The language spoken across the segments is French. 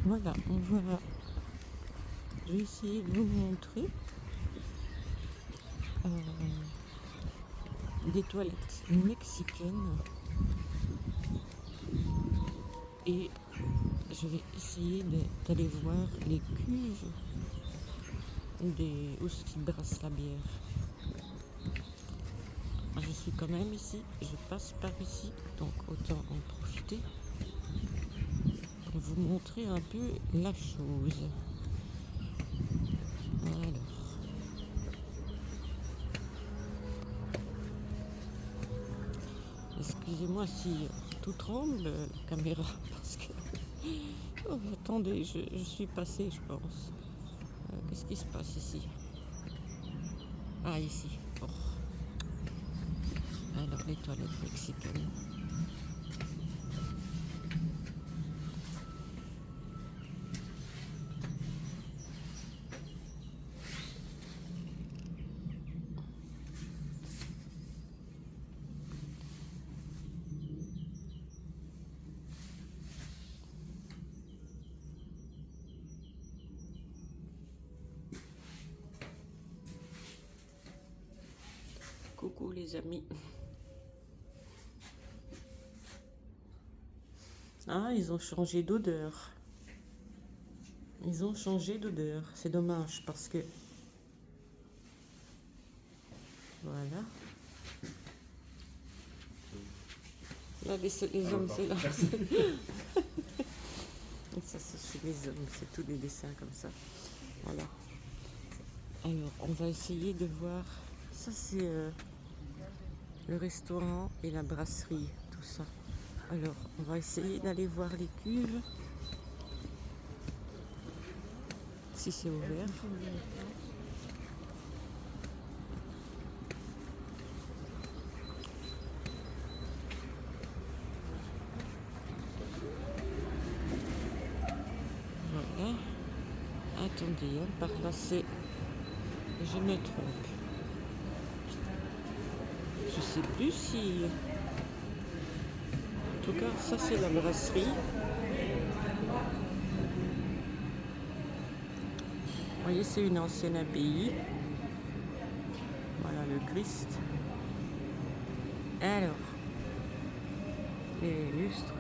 Voilà, je vais essayer de vous montrer euh, des toilettes mexicaines et je vais essayer d'aller voir les cuves où ils brassent la bière. Je suis quand même ici, je passe par ici, donc autant en profiter pour vous montrer un peu la chose. Alors, excusez-moi si tout tremble la caméra parce que oh, attendez, je suis passée, je pense. Qu'est-ce qui se passe ici? Ah, ici. Oh. Alors, les toilettes mexicaines. Coucou les amis. Ah, ils ont changé d'odeur. Ils ont changé d'odeur. C'est dommage parce que... Voilà. Là, les hommes, c'est là. Ça, c'est chez les hommes. C'est tous les dessins comme ça. Voilà. Alors, on va essayer de voir... Ça, c'est le restaurant et la brasserie, tout ça. Alors, on va essayer d'aller voir les cuves. Si c'est ouvert. Voilà. Attendez, hein, par là, c'est... Je me trompe. Je sais plus si... En tout cas, ça, c'est la brasserie. Vous voyez, c'est une ancienne abbaye. Voilà le Christ. Alors, les lustres.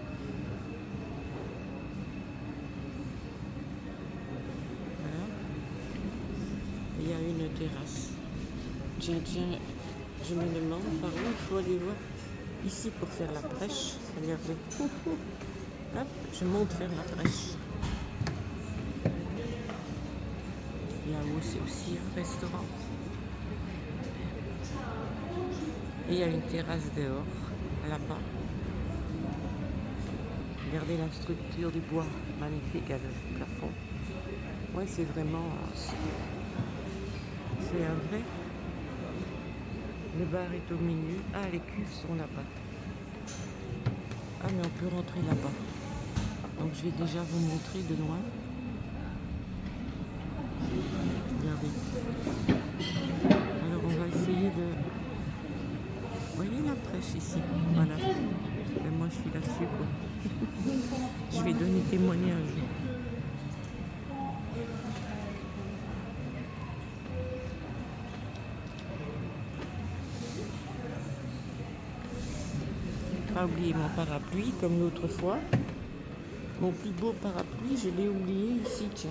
Voilà. Il y a une terrasse. Tiens, je me demande par où il faut aller voir. Ici pour faire la prêche. Regardez. Hop, je monte faire la prêche. Là-haut, c'est aussi un restaurant. Et il y a une terrasse dehors, là-bas. Regardez la structure du bois, magnifique avec le plafond. Ouais, c'est vraiment... C'est un vrai. Le bar est au milieu. Ah, les cuves sont là-bas. Ah, mais on peut rentrer là-bas. Donc, je vais déjà vous montrer de loin. Regardez. Alors, on va essayer de... Vous voyez la prêche ici? Voilà. Et moi, je suis là-dessus, quoi. Je vais donner témoignage. Pas oublier mon parapluie, comme l'autre fois. Mon plus beau parapluie, je l'ai oublié ici, tiens.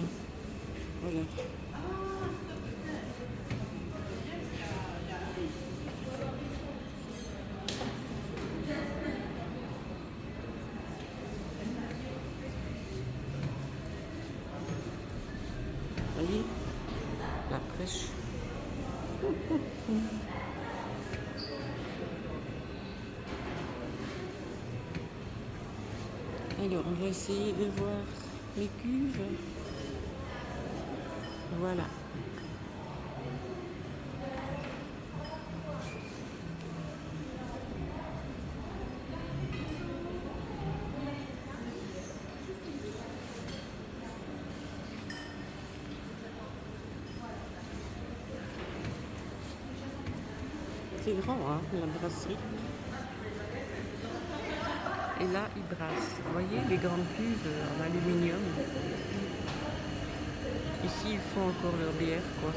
Voilà. Vous voyez? La prêche. Alors, on va essayer de voir les cuves. Voilà. C'est grand, hein, la brasserie. Et là, ils brassent. Vous voyez les grandes cuves en aluminium. Ici, ils font encore leur bière, quoi.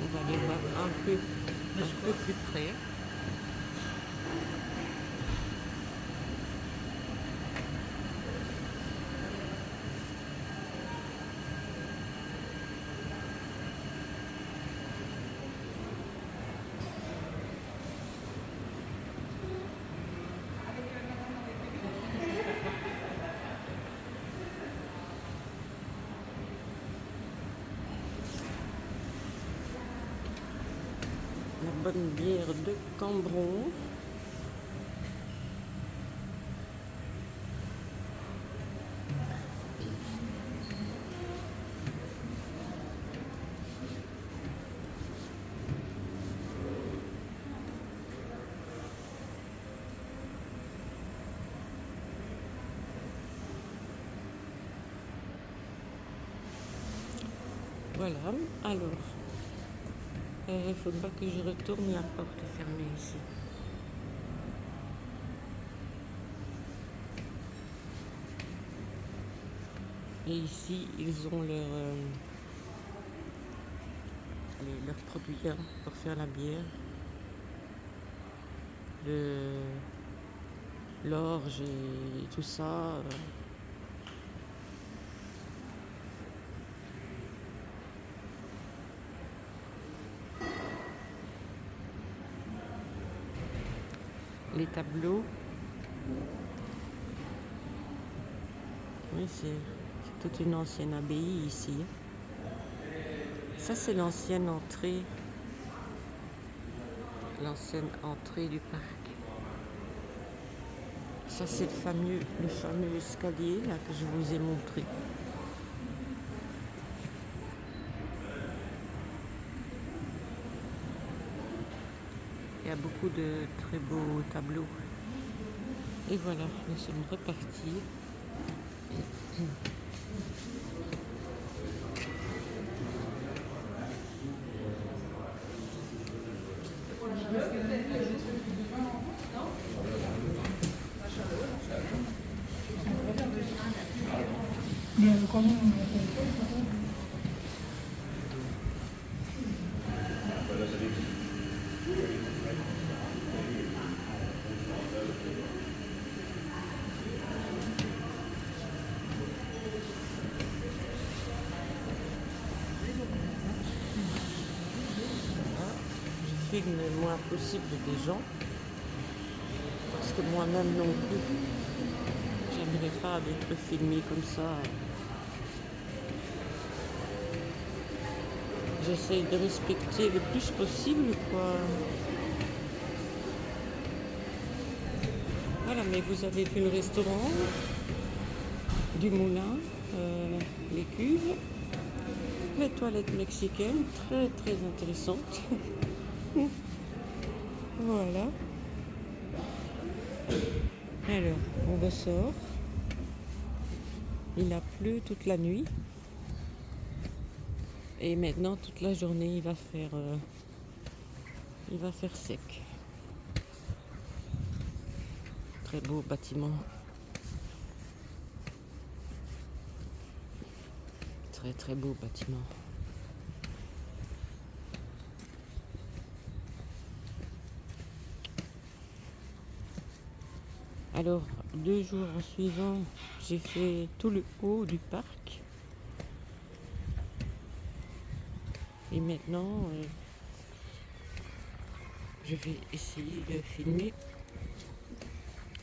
On va aller voir un peu plus près. La bonne bière de Cambron. Voilà, alors, il faudra que je retourne la porte fermée ici. Et ici, ils ont leurs produits hein, pour faire la bière. L'orge et tout ça. Les tableaux. Oui, c'est toute une ancienne abbaye ici. Ça, c'est l'ancienne entrée du parc. Ça, c'est le fameux escalier là, que je vous ai montré. Il y a beaucoup de très beaux tableaux. Et voilà, nous sommes repartis. Je filme le moins possible des gens, parce que moi-même non plus, j'aimerais pas d'être filmée comme ça. J'essaye de respecter le plus possible, quoi. Voilà, mais vous avez vu le restaurant du moulin, les cuves, les toilettes mexicaines, très très intéressantes. Voilà. Alors, on ressort. Il a plu toute la nuit. Et maintenant, toute la journée, il va faire sec. Très beau bâtiment. Très très beau bâtiment. Alors, 2 jours en suivant, j'ai fait tout le haut du parc. Et maintenant, je vais essayer de filmer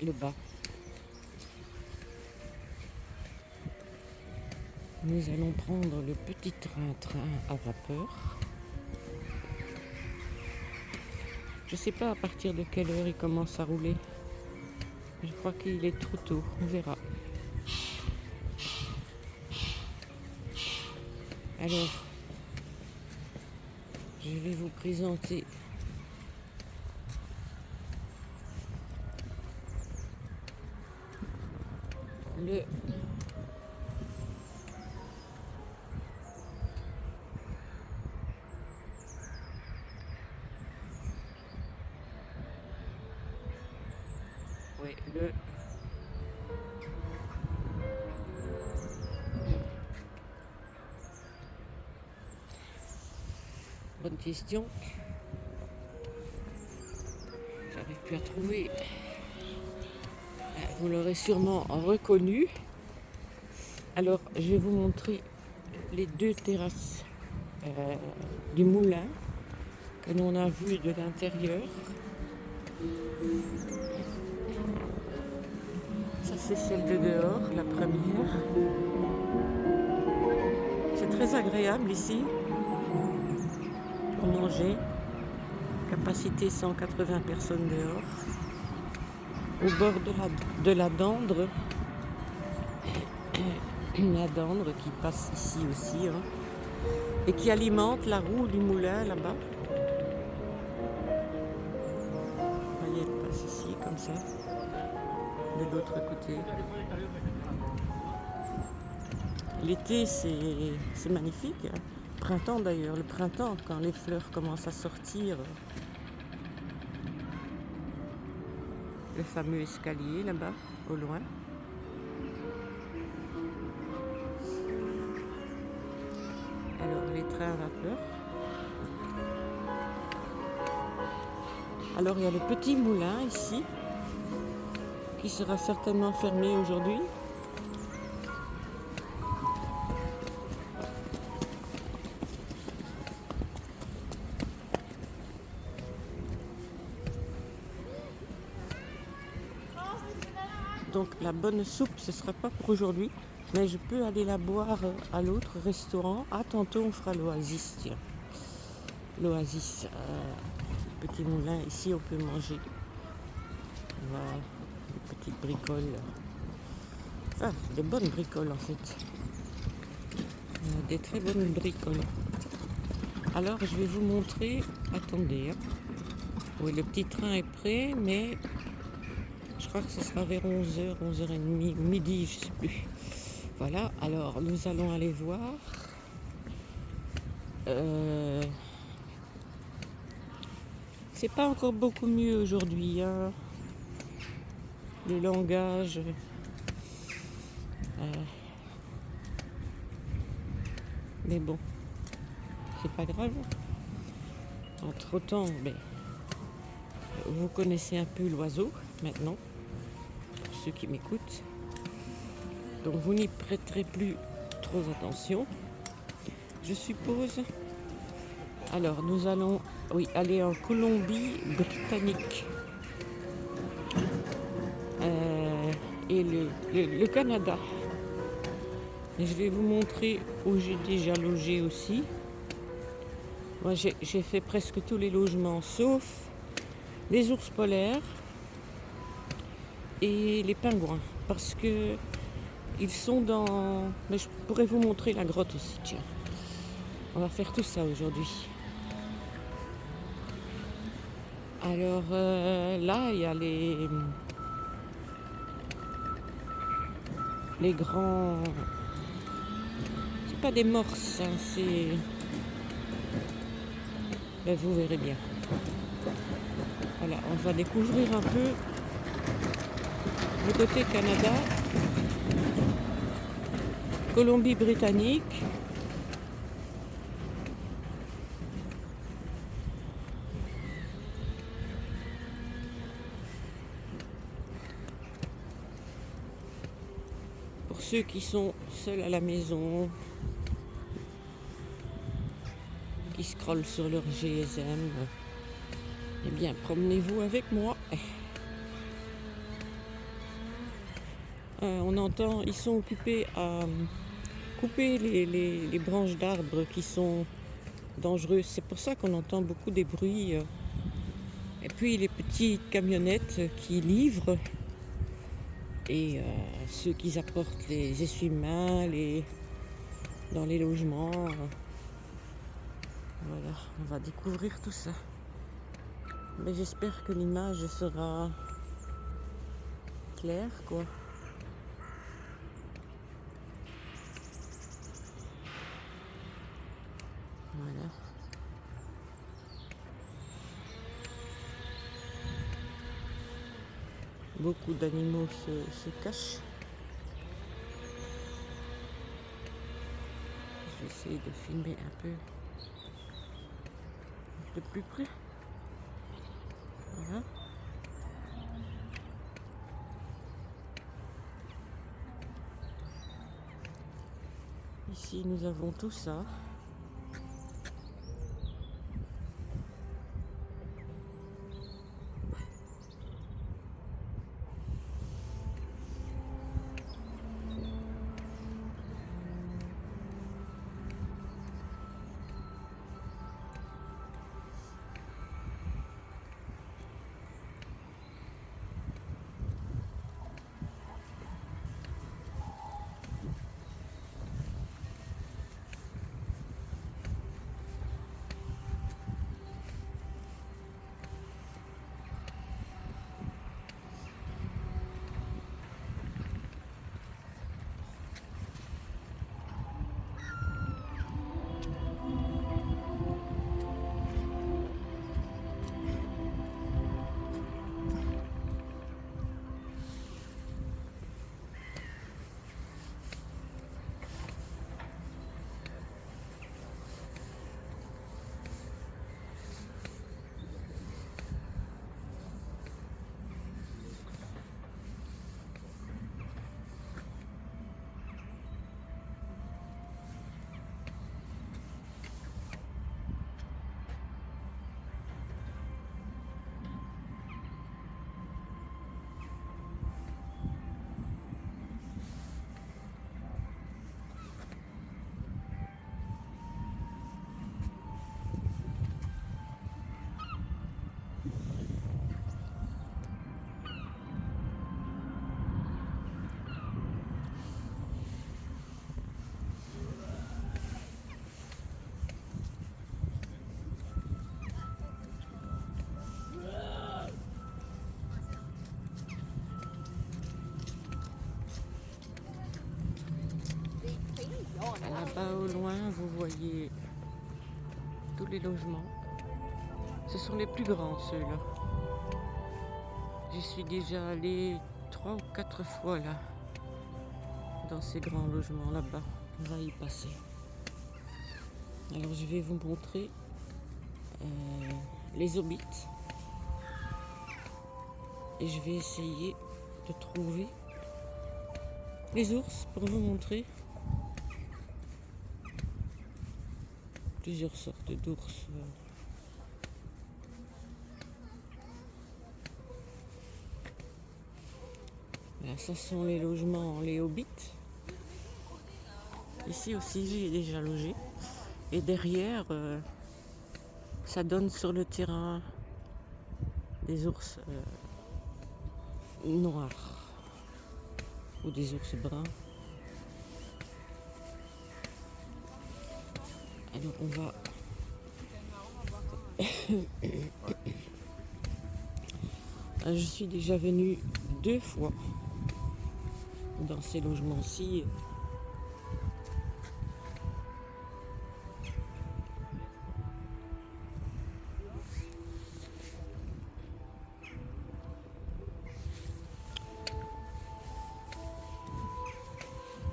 le bas. Nous allons prendre le petit train à vapeur. Je ne sais pas à partir de quelle heure il commence à rouler. Je crois qu'il est trop tôt, on verra. Alors, je vais vous présenter le oui, bonne question. J'arrive plus à trouver. Vous l'aurez sûrement reconnu. Alors, je vais vous montrer les deux terrasses du moulin que l'on a vu de l'intérieur. Ça, c'est celle de dehors, la première. C'est très agréable ici pour manger. Capacité 180 personnes dehors. Au bord de la Dandre. La Dandre qui passe ici aussi. Hein, et qui alimente la roue du moulin là-bas. Vous voyez, elle passe ici comme ça. De l'autre côté. L'été, c'est magnifique. Hein. Printemps d'ailleurs, le printemps, quand les fleurs commencent à sortir. Le fameux escalier là-bas, au loin. Alors, les trains à vapeur. Alors, il y a le petit moulin ici, qui sera certainement fermé aujourd'hui. Donc la bonne soupe, ce ne sera pas pour aujourd'hui, mais je peux aller la boire à l'autre restaurant. Ah, tantôt on fera l'Oasis, tiens. L'Oasis, petit moulin, ici on peut manger. Voilà, des petites bricoles. Enfin, des bonnes bricoles en fait. Des très bonnes bricoles. Alors je vais vous montrer, attendez. Hein. Oui, le petit train est prêt, mais je crois que ce sera vers 11h, 11h30, midi, je ne sais plus. Voilà, alors nous allons aller voir. C'est pas encore beaucoup mieux aujourd'hui. Hein. Le langage. Mais bon, c'est pas grave. Entre-temps, vous connaissez un peu l'oiseau maintenant, pour ceux qui m'écoutent. Donc vous n'y prêterez plus trop attention, je suppose. Alors nous allons aller en Colombie-Britannique et le Canada. Et je vais vous montrer où j'ai déjà logé aussi. Moi j'ai fait presque tous les logements sauf les ours polaires et les pingouins parce que ils sont dans... Mais je pourrais vous montrer la grotte aussi, tiens. On va faire tout ça aujourd'hui. Alors là, il y a les grands... C'est pas des morses, hein, c'est... Ben, vous verrez bien. Voilà, on va découvrir un peu le côté Canada, Colombie-Britannique. Pour ceux qui sont seuls à la maison, qui scrollent sur leur GSM, eh bien, promenez-vous avec moi. On entend, ils sont occupés à couper les branches d'arbres qui sont dangereuses. C'est pour ça qu'on entend beaucoup des bruits. Et puis les petites camionnettes qui livrent et ceux qui apportent les essuie-mains dans les logements. Voilà, on va découvrir tout ça. Mais j'espère que l'image sera claire, quoi. Voilà. Beaucoup d'animaux se cachent. Je vais essayer de filmer un peu de plus près. Voilà. Ici, nous avons tout ça. Là-bas au loin, vous voyez tous les logements. Ce sont les plus grands, ceux-là. J'y suis déjà allée 3 ou 4 fois là, dans ces grands logements là-bas. On va y passer. Alors je vais vous montrer les hobbits. Et je vais essayer de trouver les ours pour vous montrer plusieurs sortes d'ours. Là, ça sont les logements, les hobbits. Ici aussi, j'y ai déjà logé. Et derrière, ça donne sur le terrain des ours noirs ou des ours bruns. Alors on va je suis déjà venue 2 fois dans ces logements-ci.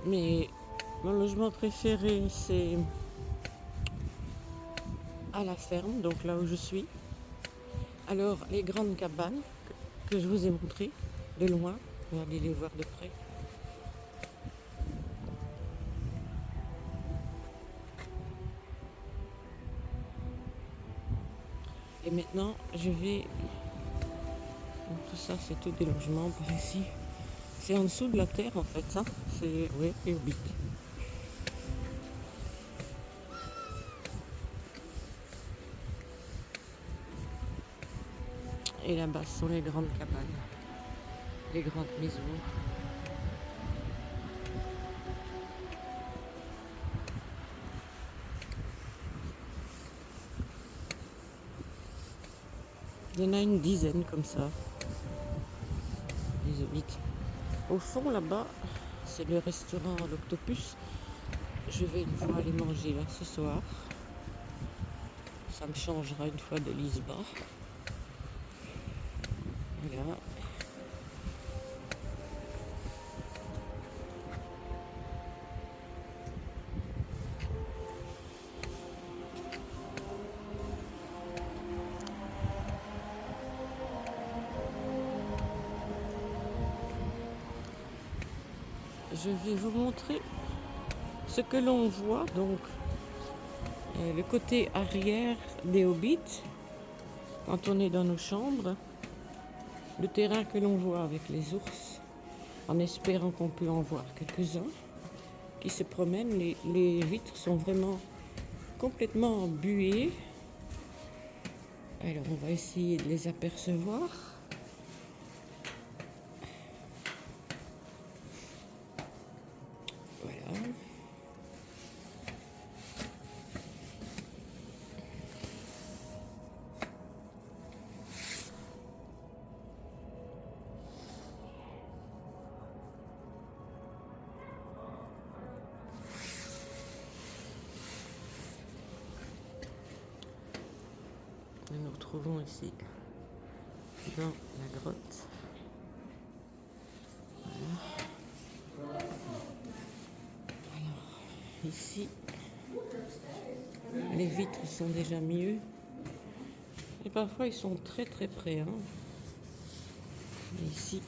Mais mon logement préféré, c'est à la ferme, donc là où je suis. Alors, les grandes cabanes que je vous ai montrées de loin, on va aller les voir de près. Et maintenant, je vais... Donc, tout ça, c'est tout des logements par ici. C'est en dessous de la terre, en fait, ça. C'est, oui, les hobbits. Et là-bas, ce sont les grandes cabanes, les grandes maisons. Il y en a une dizaine comme ça, les hobbits. Au fond, là-bas, c'est le restaurant L'Octopus. Je vais une fois aller manger là ce soir. Ça me changera une fois de Lisbonne. Voilà. Je vais vous montrer ce que l'on voit, donc le côté arrière des Hobbits, quand on est dans nos chambres, le terrain que l'on voit avec les ours, en espérant qu'on peut en voir quelques-uns qui se promènent. Les vitres sont vraiment complètement embuées. Alors on va essayer de les apercevoir. Voilà. Nous nous retrouvons ici dans la grotte. Voilà. Alors, ici, les vitres sont déjà mieux. Et parfois, ils sont très très près. Hein. Et ici,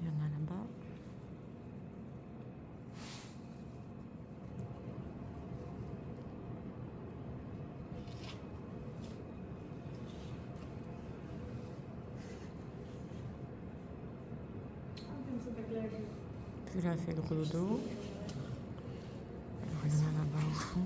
il y en a là-bas. Puis là, fait le rouleau d'eau. Alors, il y en a là-bas au fond.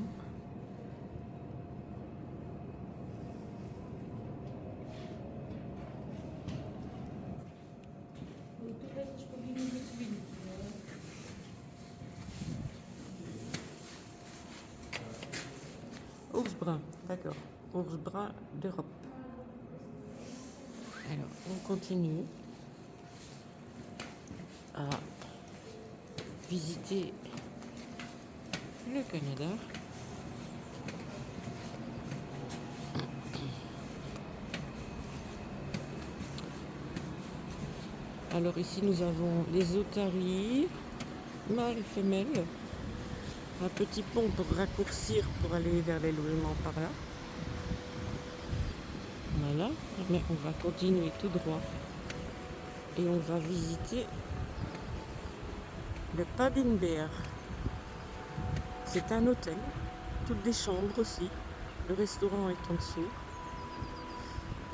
Ours brun, d'accord. Ours brun d'Europe. Alors, on continue à visiter le Canada. Alors ici nous avons les otaries, mâles et femelles, un petit pont pour raccourcir pour aller vers l'éloignement par là. Voilà, mais on va continuer tout droit et on va visiter le Pabinbear. C'est un hôtel, toutes des chambres aussi, le restaurant est en dessous.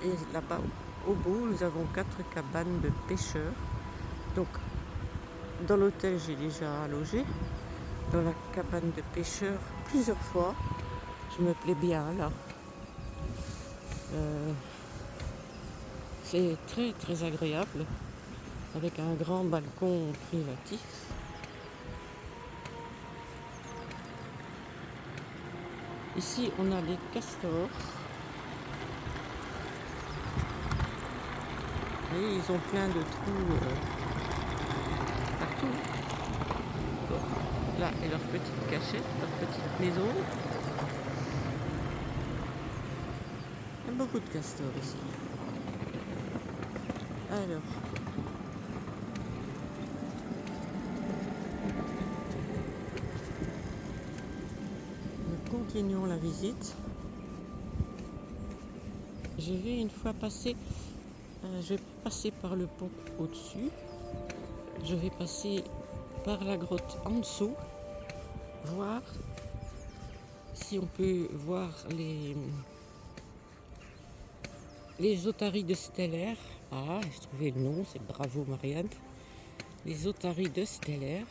Et là-bas, au bout, nous avons 4 cabanes de pêcheurs. Donc, dans l'hôtel, j'ai déjà logé. Dans la cabane de pêcheurs, plusieurs fois. Je me plais bien, là. C'est très, très agréable. Avec un grand balcon privatif. Ici, on a les castors. Et ils ont plein de trous partout. Bon, là est leur petite cachette, leur petite maison. Il y a beaucoup de castors ici. Alors, nous continuons la visite. Je vais une fois passer, je vais passer par le pont au-dessus. Je vais passer par la grotte en dessous, voir si on peut voir les otaries de stellaire. Ah, j'ai trouvé le nom, c'est bravo Marianne. Les otaries de stellaire.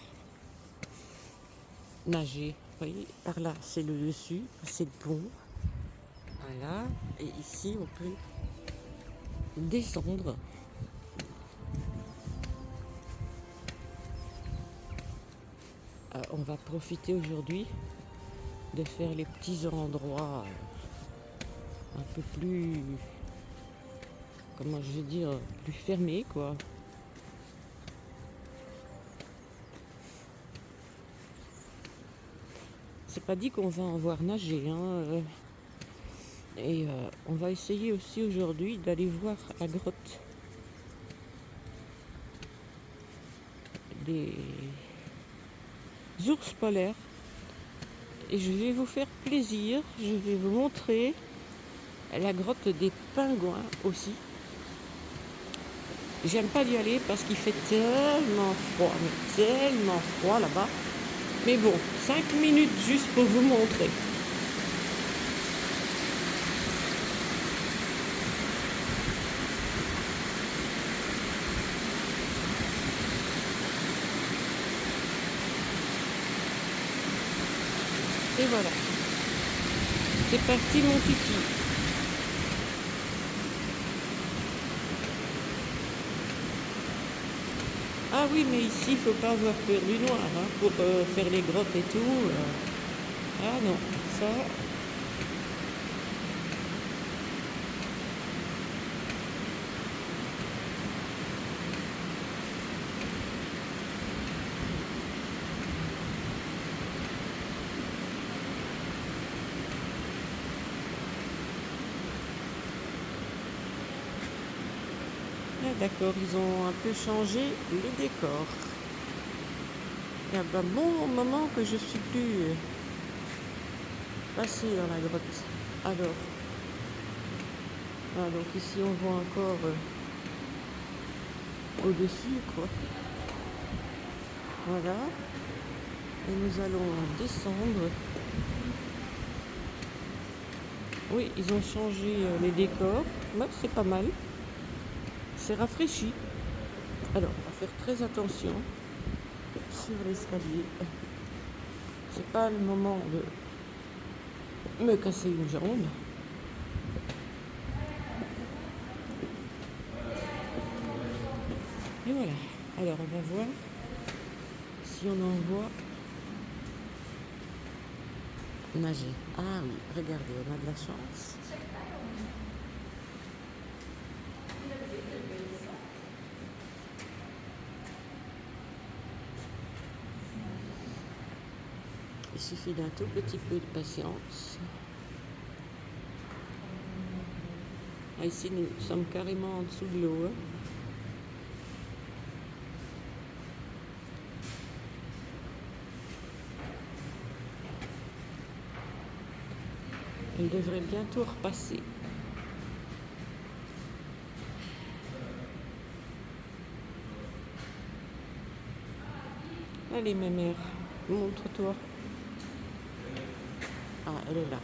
Nager, vous voyez, par là c'est le dessus, c'est le pont. Voilà, et ici on peut descendre. On va profiter aujourd'hui de faire les petits endroits un peu plus, comment je veux dire, plus fermés quoi. c'est pas dit qu'on va en voir nager, hein. Et on va essayer aussi aujourd'hui d'aller voir la grotte des ours polaires. Et je vais vous faire plaisir, je vais vous montrer la grotte des pingouins aussi. J'aime pas y aller parce qu'il fait tellement froid, mais tellement froid là-bas. Mais bon, 5 minutes juste pour vous montrer. Et voilà. C'est parti mon kiki. Ah oui, mais ici, il faut pas avoir peur du noir, hein, pour faire les grottes et tout. Ah non, ça... Ah, d'accord, ils ont un peu changé les décors. Il y a un bon moment que je suis plus passée dans la grotte. Alors, ah, donc ici on voit encore au-dessus, quoi. Voilà. Et nous allons descendre. Oui, ils ont changé les décors. Ouais, c'est pas mal. C'est rafraîchi. Alors, on va faire très attention sur l'escalier. C'est pas le moment de me casser une jambe. Et voilà. Alors, on va voir si on en voit nager. Ah oui, regardez, on a de la chance. Il suffit d'un tout petit peu de patience. Ah, ici, nous sommes carrément en dessous de l'eau. Hein. Elle devrait bientôt repasser. Allez, ma mère, montre-toi. Ah, elle est là.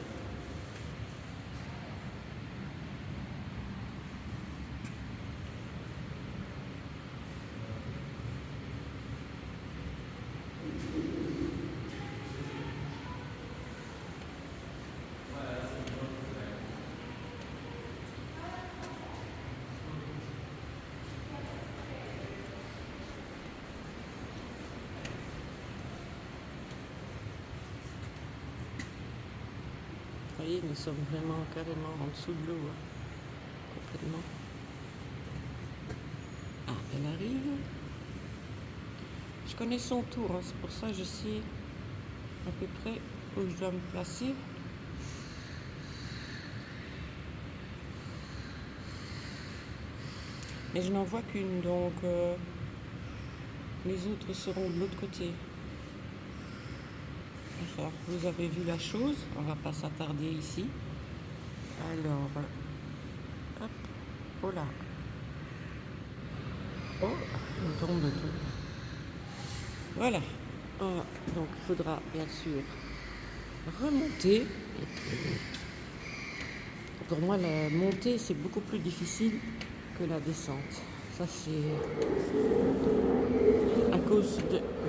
Vous voyez, nous sommes vraiment carrément en dessous de l'eau, hein. Complètement. Ah, elle arrive. Je connais son tour, hein. C'est pour ça que je sais à peu près où je dois me placer. Mais je n'en vois qu'une, donc les autres seront de l'autre côté. Enfin, vous avez vu la chose, on va pas s'attarder ici. Alors, hop, oh là. Oh, on tombe tout. Voilà. Ah, donc il faudra bien sûr remonter. Pour moi, la montée, c'est beaucoup plus difficile que la descente. Ça, c'est à cause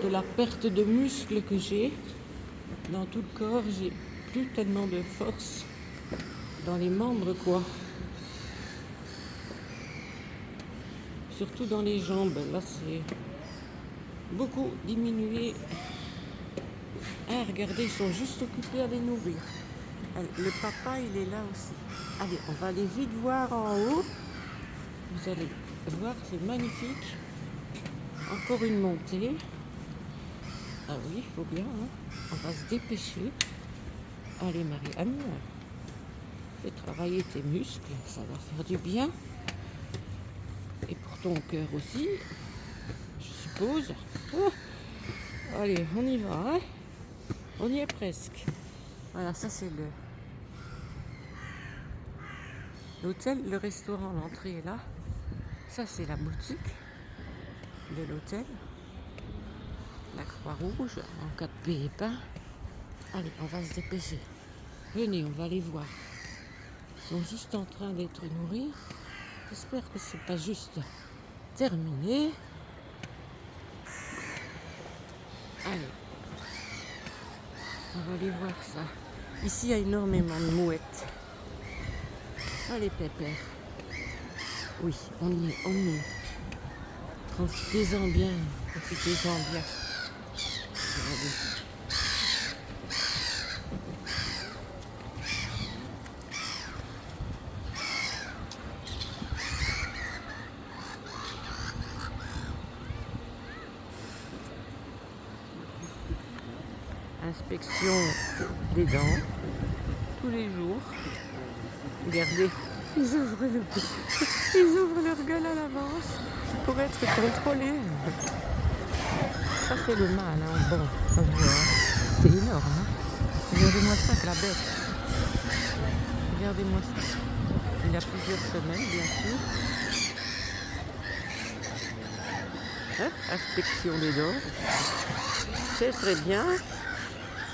de la perte de muscles que j'ai. Dans tout le corps, j'ai plus tellement de force dans les membres, quoi. Surtout dans les jambes. Là, c'est beaucoup diminué. Ah, regardez, ils sont juste occupés à les nourrir. Le papa, il est là aussi. Allez, on va aller vite voir en haut. Vous allez voir, c'est magnifique. Encore une montée. Ah oui, il faut bien, hein. On va se dépêcher. Allez Marianne, fais travailler tes muscles, ça va faire du bien. Et pour ton cœur aussi, je suppose. Oh, allez, on y va, hein. On y est presque. Voilà, ça c'est l'hôtel, le restaurant, l'entrée est là. Ça c'est la boutique de l'hôtel. La Croix-Rouge, en cas de pépin. Allez, on va se dépêcher. Venez, on va les voir. Ils sont juste en train d'être nourris. J'espère que c'est pas juste terminé. Allez, on va aller voir ça. Ici, il y a énormément de mouettes. Allez, pépère. Oui, on y est, on y est. Profitez-en bien, profitez-en bien. Allez. Inspection des dents, tous les jours. Regardez, ils ouvrent leur gueule à l'avance pour être contrôlés. Ça c'est le mâle, hein. Bon, on voit, c'est énorme. Hein. Regardez-moi ça, que la bête. Regardez-moi ça. Il a plusieurs semaines, bien sûr. Hop, inspection des dents. C'est très bien.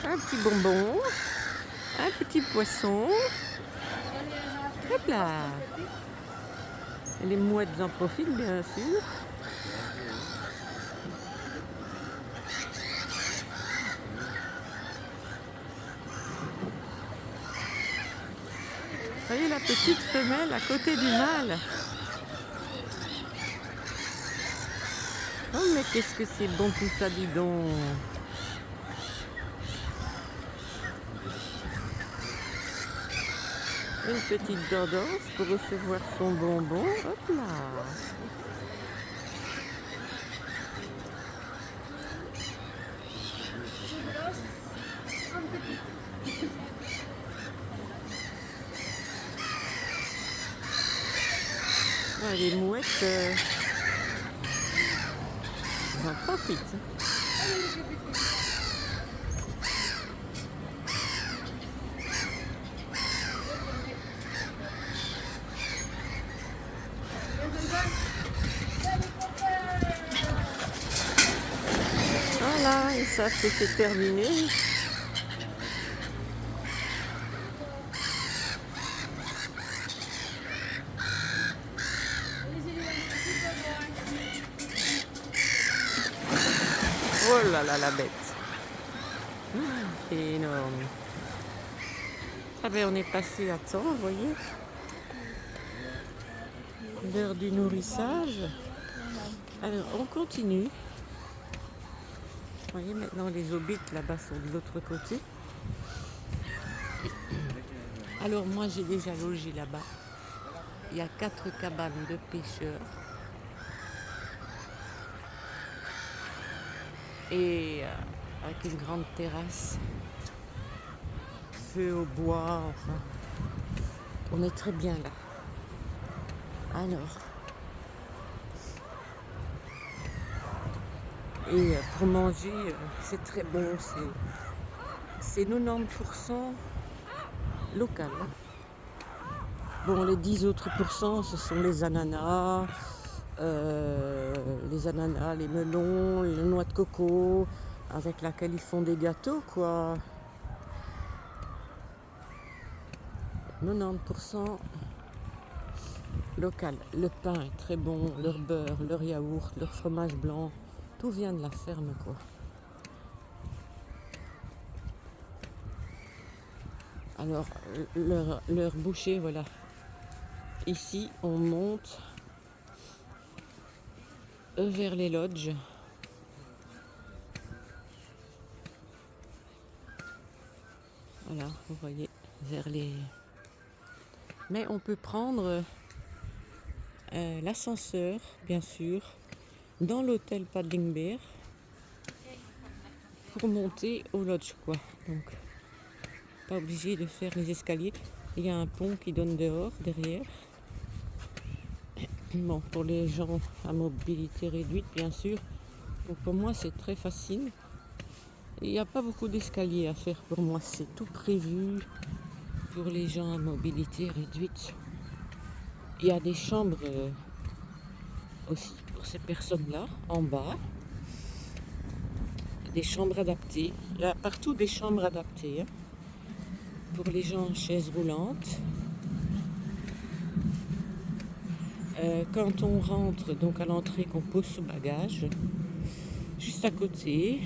Un petit bonbon, un petit poisson. Hop là. Et les mouettes en profitent, bien sûr. Vous voyez la petite femelle à côté du mâle. Oh mais qu'est-ce que c'est bon tout ça, dis donc. Une petite tendance pour recevoir son bonbon. Hop là. Ouais, les mouettes, j'en profite. Voilà, et ça c'est terminé. Oh là là, la bête. C'est énorme. Ah ben on est passé à temps, vous voyez. L'heure du nourrissage. Alors on continue. Vous voyez maintenant les hobbits là-bas sont de l'autre côté. Alors moi j'ai déjà logé là-bas. Il y a 4 cabanes de pêcheurs. Et avec une grande terrasse. Feu au bois, enfin. On est très bien là. Alors. Et pour manger, c'est très bon. C'est 90% local. Hein. Bon, les 10 autres pourcents, ce sont les ananas, les melons, les noix de coco, avec laquelle ils font des gâteaux, quoi. 90% local. Le pain est très bon, leur beurre, leur yaourt, leur fromage blanc, tout vient de la ferme, quoi. Alors, leur boucher, voilà. Ici, on monte vers les lodges. Voilà, vous voyez, vers les... Mais on peut prendre l'ascenseur, bien sûr, dans l'hôtel Paddingbear pour monter au lodge, quoi. Donc, pas obligé de faire les escaliers. Il y a un pont qui donne dehors, derrière. Bon, pour les gens à mobilité réduite, bien sûr. Donc pour moi, c'est très facile. Il n'y a pas beaucoup d'escaliers à faire pour moi. C'est tout prévu pour les gens à mobilité réduite. Il y a des chambres aussi pour ces personnes-là, en bas. Des chambres adaptées. Il y a partout des chambres adaptées. Hein, pour les gens en chaise roulante. Quand on rentre, donc à l'entrée, qu'on pose ce bagage, juste à côté,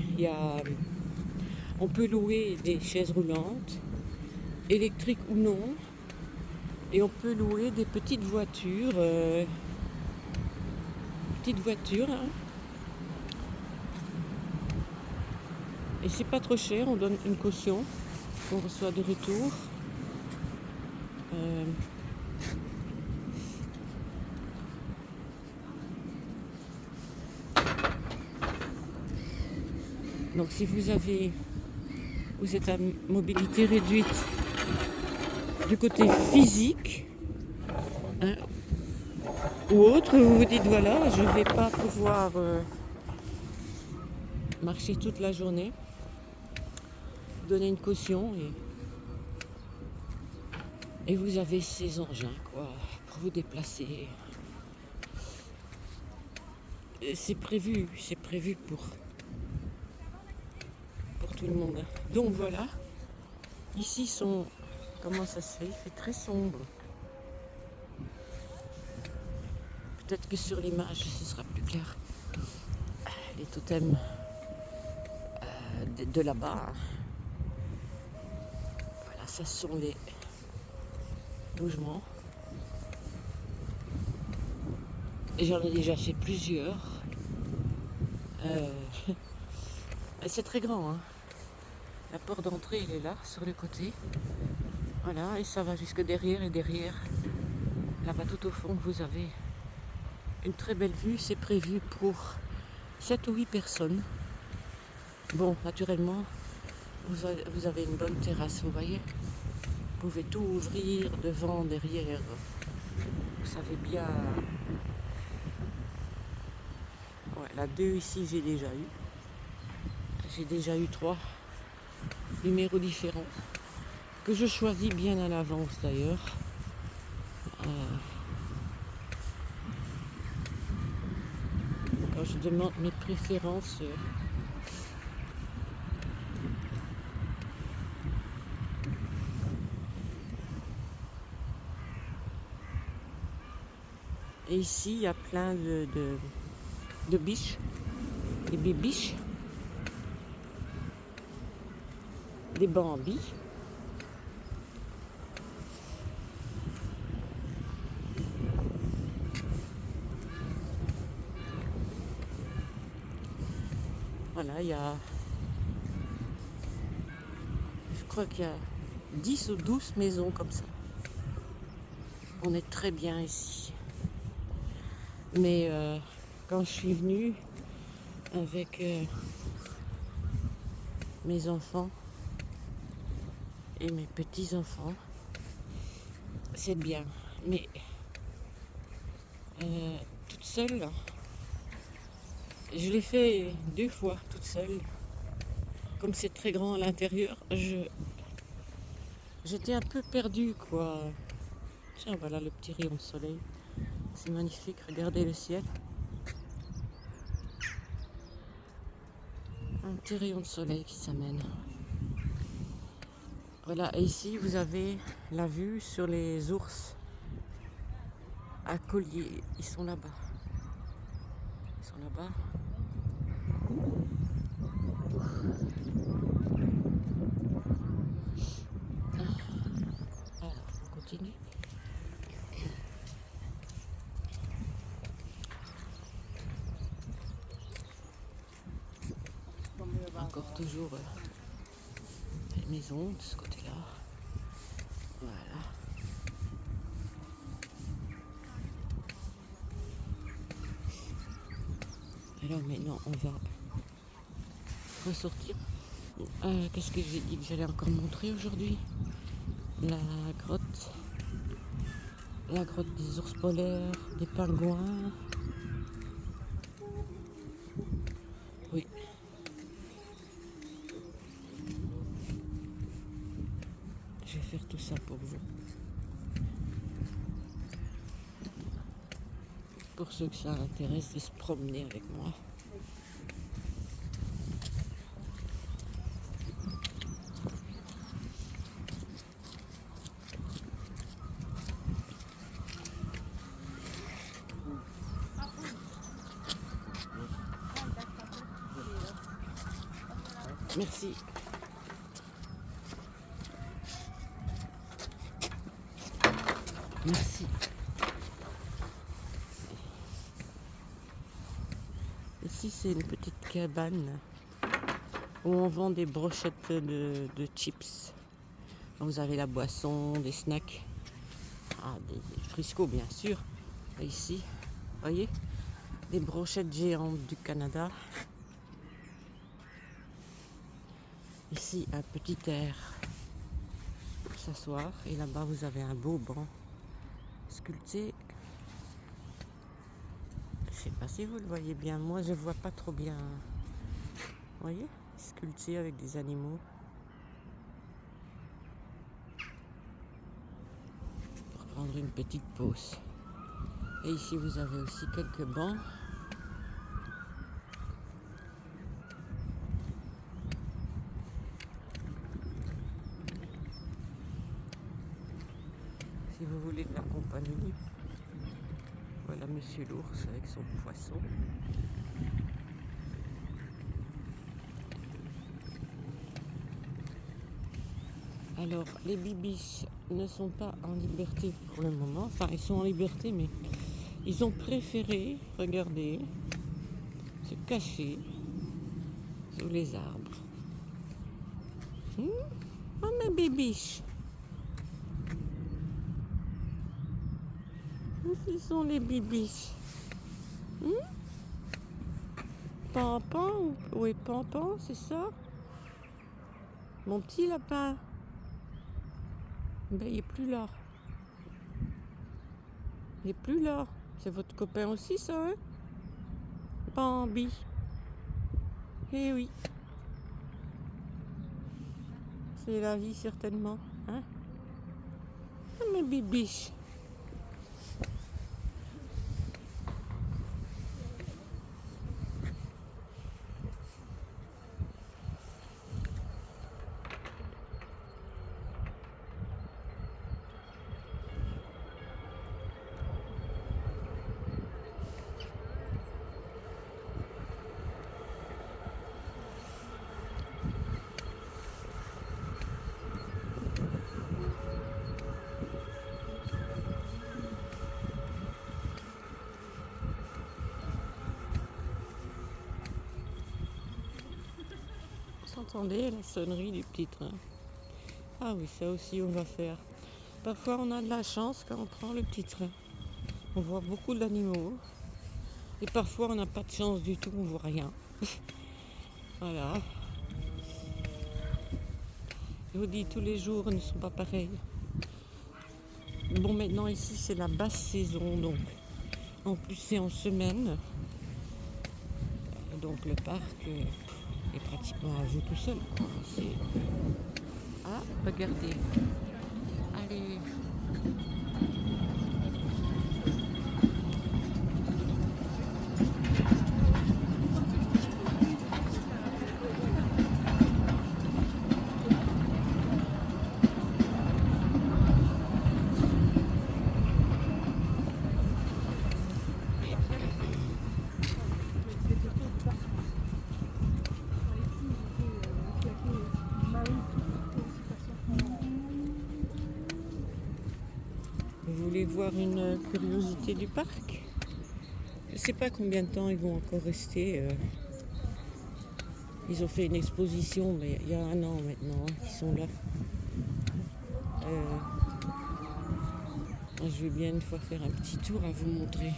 on peut louer des chaises roulantes, électriques ou non, et on peut louer des petites voitures. Hein. Et c'est pas trop cher, on donne une caution qu'on reçoit de retour. Donc si vous êtes à mobilité réduite du côté physique, hein, ou autre, vous vous dites voilà, je ne vais pas pouvoir marcher toute la journée, donner une caution et vous avez ces engins quoi, pour vous déplacer. C'est prévu pour tout le monde. Donc voilà, ici comment ça se fait? Il fait très sombre. Peut-être que sur l'image ce sera plus clair. Les totems de là-bas. Voilà, ça sont les logements. Et j'en ai déjà fait plusieurs. C'est très grand. Hein. La porte d'entrée, elle est là, sur le côté. Voilà, et ça va jusque derrière. Et derrière, là-bas tout au fond, vous avez une très belle vue. C'est prévu pour 7 ou 8 personnes. Bon, naturellement, vous avez une bonne terrasse, vous voyez. Vous pouvez tout ouvrir devant, derrière. Vous savez bien. Ouais, la 2 ici, j'ai déjà eu. J'ai déjà eu 3 numéros différents que je choisis bien à l'avance d'ailleurs. Quand je demande mes préférences. Et ici, il y a plein de biches, des bébiches, des bambis. Voilà, je crois qu'il y a 10 ou 12 maisons comme ça. On est très bien ici. Mais quand je suis venue avec mes enfants et mes petits-enfants, c'est bien. Mais toute seule, je l'ai fait 2 fois toute seule. Comme c'est très grand à l'intérieur, j'étais un peu perdue, quoi. Tiens, voilà le petit rayon de soleil. C'est magnifique, regardez le ciel. Un petit rayon de soleil qui s'amène. Voilà, et ici vous avez la vue sur les ours à collier. Ils sont là-bas. Ils sont là-bas. Alors, on continue. Encore toujours les maisons de ce côté-là. Voilà. Alors maintenant, on va ressortir. Qu'est-ce que j'ai dit que j'allais encore montrer aujourd'hui? la grotte, la grotte des ours polaires, des pingouins. Oui. Je vais faire tout ça pour vous. Pour ceux que ça intéresse de se promener avec moi. Merci. Merci. Ici, c'est une petite cabane où on vend des brochettes de chips. Vous avez la boisson, des snacks, des friscots bien sûr. Et ici, voyez, des brochettes géantes du Canada. Ici, un petit air pour s'asseoir. Et là-bas, vous avez un beau banc sculpté. Je sais pas si vous le voyez bien. Moi, je vois pas trop bien. Vous voyez, sculpté avec des animaux. Pour prendre une petite pause. Et ici, vous avez aussi quelques bancs. Si vous voulez de la compagnie, voilà Monsieur l'ours avec son poisson. Alors, les bibiches ne sont pas en liberté pour le moment. Enfin, ils sont en liberté, mais ils ont préféré, regardez, se cacher sous les arbres. Oh, mes bibiches! Où sont les bibiches? Pampan, où est Pampan, c'est ça? Mon petit lapin. Ben, il n'est plus là. Il n'est plus là. C'est votre copain aussi, ça, hein? Bambi. Eh oui. C'est la vie, certainement. Hein? Ah, mes bibiches. Vous entendez la sonnerie du petit train? Ah oui, ça aussi on va faire. Parfois on a de la chance quand on prend le petit train. On voit beaucoup d'animaux. Et parfois on n'a pas de chance du tout, on voit rien. Voilà. Je vous dis, tous les jours ne sont pas pareils. Bon, maintenant ici c'est la basse saison, donc en plus c'est en semaine. Donc le parc est pratiquement à vous tout seul. Ah, regardez. Allez. Vous voulez voir une curiosité du parc? Je ne sais pas combien de temps ils vont encore rester. Ils ont fait une exposition, mais il y a un an maintenant qu'ils sont là. Je vais bien une fois faire un petit tour à vous montrer.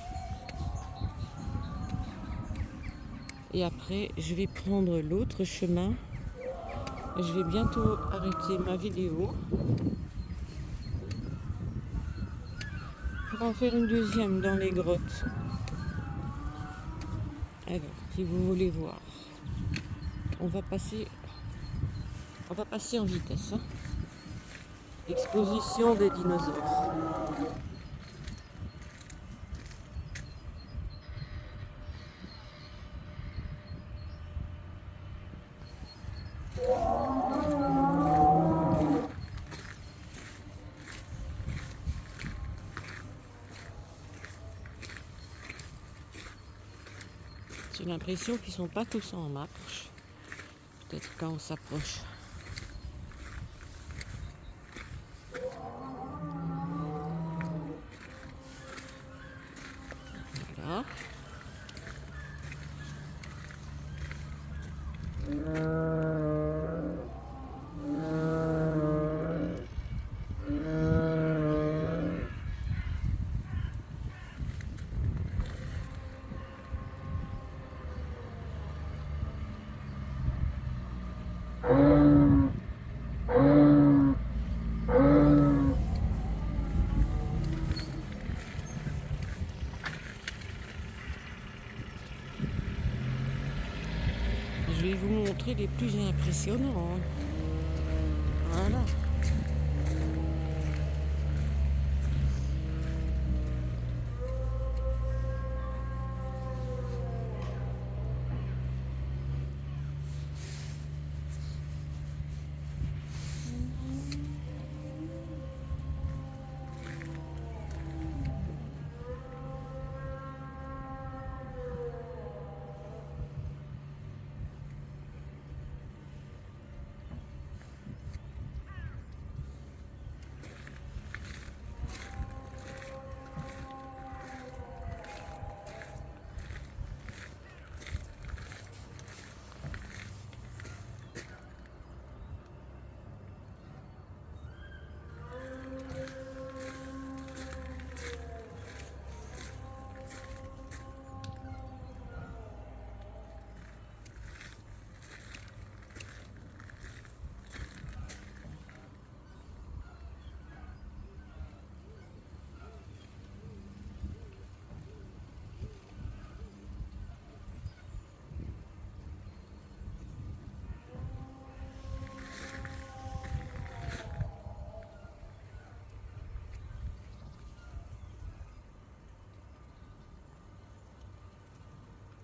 Et après, je vais prendre l'autre chemin. Je vais bientôt arrêter ma vidéo. pour en faire une deuxième dans les grottes. Alors, si vous voulez voir, on va passer en vitesse. Hein. Exposition des dinosaures. J'ai l'impression qu'ils sont pas tous en marche. Peut-être quand on s'approche. Voilà. Je vais vous montrer les plus impressionnants. Hein. Voilà.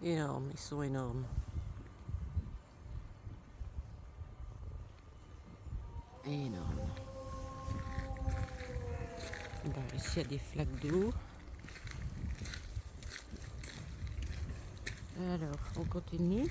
Énorme, ils sont énormes. Énorme. Bon, ici, il y a des flaques d'eau. Alors, on continue.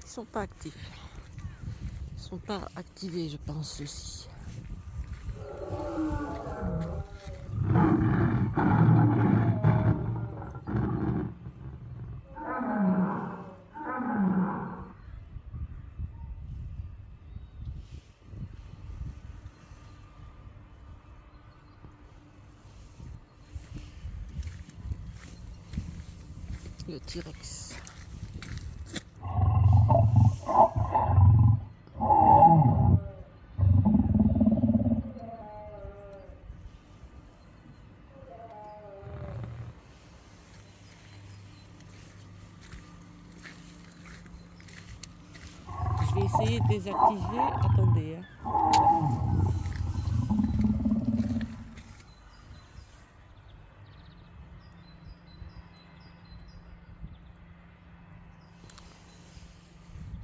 Ils sont pas actifs. Ils sont pas activés, je pense, ceux-ci. Le T-Rex. Je vais essayer de désactiver. Attendez. Hein.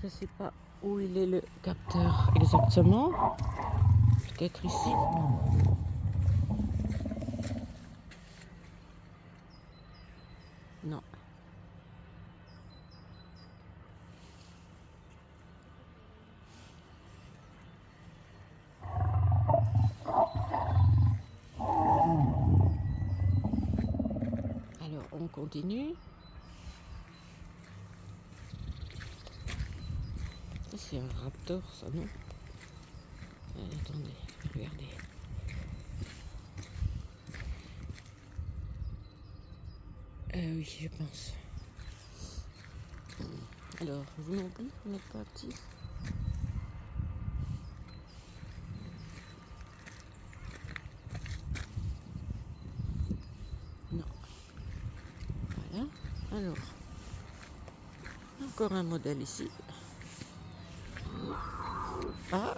Je sais pas où il est le capteur exactement. Peut-être ici. Non. Alors on continue. Ça c'est un raptor ça, non? Attendez, regardez. Oui, je pense. Alors, vous non plus, vous n'êtes pas actif? Non. Voilà. Alors, encore un modèle ici. Ah,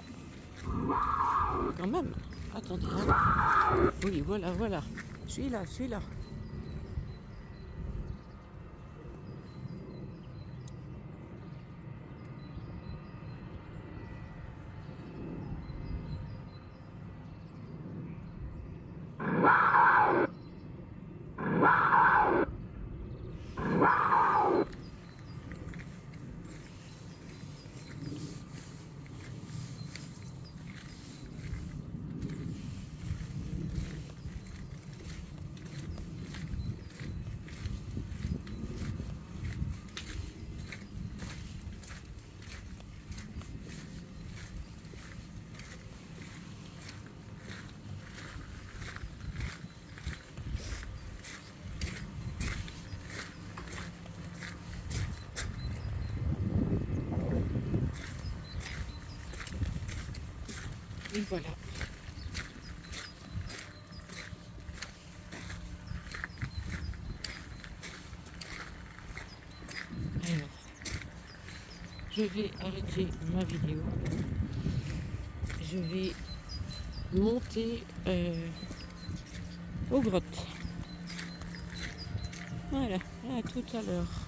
quand même. Attendez. Hein. Oui, voilà, voilà. Celui-là, celui-là. Et voilà. Alors, je vais arrêter ma vidéo. Je vais monter aux grottes. Voilà, à tout à l'heure.